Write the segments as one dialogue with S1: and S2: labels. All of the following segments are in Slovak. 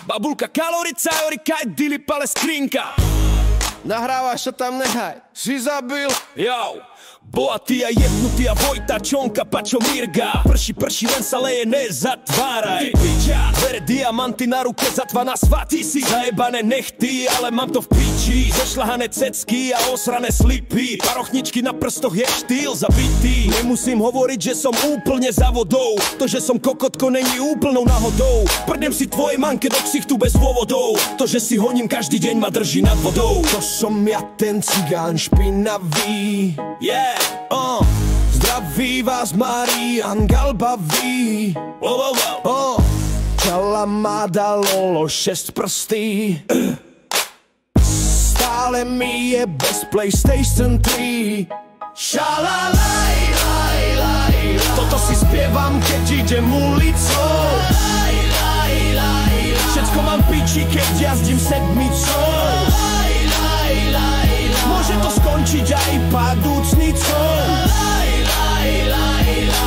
S1: Babulka, kalorica, jorika, dili, pale, skrinka.
S2: Nahrávaš sa tam, nehaj, si zabil.
S1: Jau, bohatý a jebnutý a Vojta Čonka, pačo Mirga. Prší, len sa leje, nezatváraj. Bere diamanty na ruke, zatva na svatý si. Zajebané nechty, ale mám to v piči. Zešľahané cecky a osrané slipy. Parochničky na prstoch je štýl zabitý. Nemusím hovoriť, že som úplne za vodou. To, že som kokotko, není úplnou náhodou. Prdnem si tvoje manke do ksichtu bez dôvodov. To, že si honím každý deň, ma drží nad vodou.
S2: To som ja ten cigán špinavý.
S1: Yeah,
S2: Zdraví vás Marian Galbavý. Čala má dalo 6 prsty. Stále mi je bez PlayStation 3. Šalalaj, laj, laj, laj. Toto si spievam, keď idem ulicou. Laj, laj, laj, laj. Všetko mám piči, keď jazdím sedmicou. Laj, laj, laj, laj. Môže to skončiť aj padúcnicou. Laj, laj, laj, laj.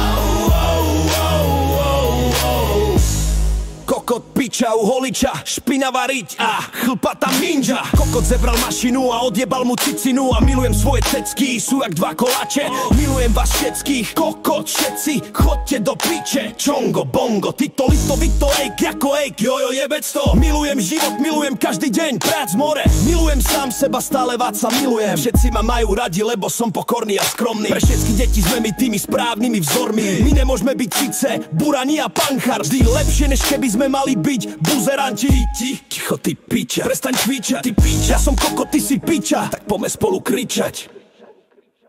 S1: Kokot, piča, holiča, špinavá riť a chlpatá ninja. Kokot zebral mašinu a odjebal mu cicinu. A milujem svoje cecky, sú jak dva koláče. Milujem vás všetkých, kokot, všetci, chodte do piče. Čongo, bongo, tyto, lito, vito, ejk, jako ejk, jojo, jebecto. Milujem život, milujem každý deň, prác, more. Milujem sám seba, stále vás sa milujem. Všetci ma majú radi, lebo som pokorný a skromný. Pre všetky deti sme my tými správnymi vzormi. My nemôžeme byť síce burani a panchar, vždy lepšie, než keby sme mali byť buzeranti. Ticho, ty piča, prestaň kvičať, ty piča. Ja som kokot, ty si piča, tak poďme spolu kričať.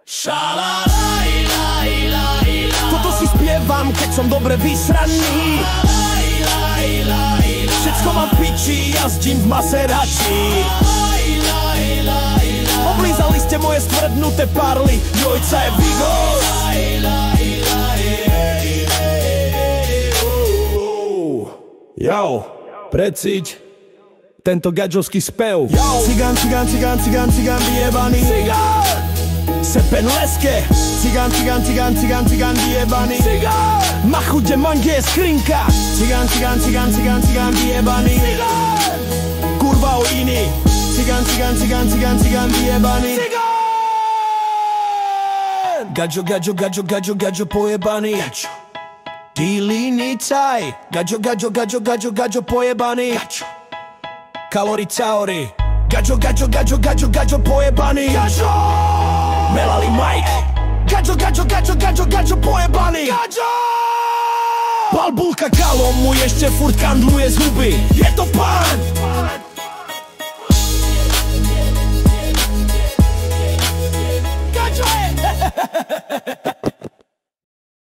S2: Šalalaj, laj, laj, laj.
S1: Toto si spievam, keď som dobre vysraný.
S2: Laj, laj, laj, laj.
S1: Všetko mám piči, jazdím v Maserati.
S2: Laj, laj, laj, laj.
S1: Oblízali ste moje stvrdnuté parly, jojca je Vigos.
S2: Laj, laj, laj.
S1: Jau, precíť tento gadžovský spev.
S2: Cigán, cigán, cigán, cigán, cigán vyjebaný.
S1: Cigán! Sepen leske.
S2: Cigán, cigán, cigán, cigán, cigán vyjebaný.
S1: Cigán! Machude mangie skrinka.
S2: Cigán, cigán, cigán, cigán, cigán vyjebaný.
S1: Cigán! Kurva o iný.
S2: Cigán, cigán, cigán, cigán, cigán vyjebaný.
S1: Cigán!
S2: Gadžo, gadžo, gadžo, gadžo, gadžo pojebaný. Dilinicaj. Gadžo, gadžo, gadžo, gadžo, gadžo pojebaný.
S1: Kaloricaori. Gadžo, gadžo, gadžo, gadžo, gadžo pojebaný. Gadžo! Melali Mike. Gadžo, gadžo, gadžo, gadžo, gadžo pojebaný. Gadžo! Balbulka Kalo mu ešte furt kandluje zuby. Je to pán!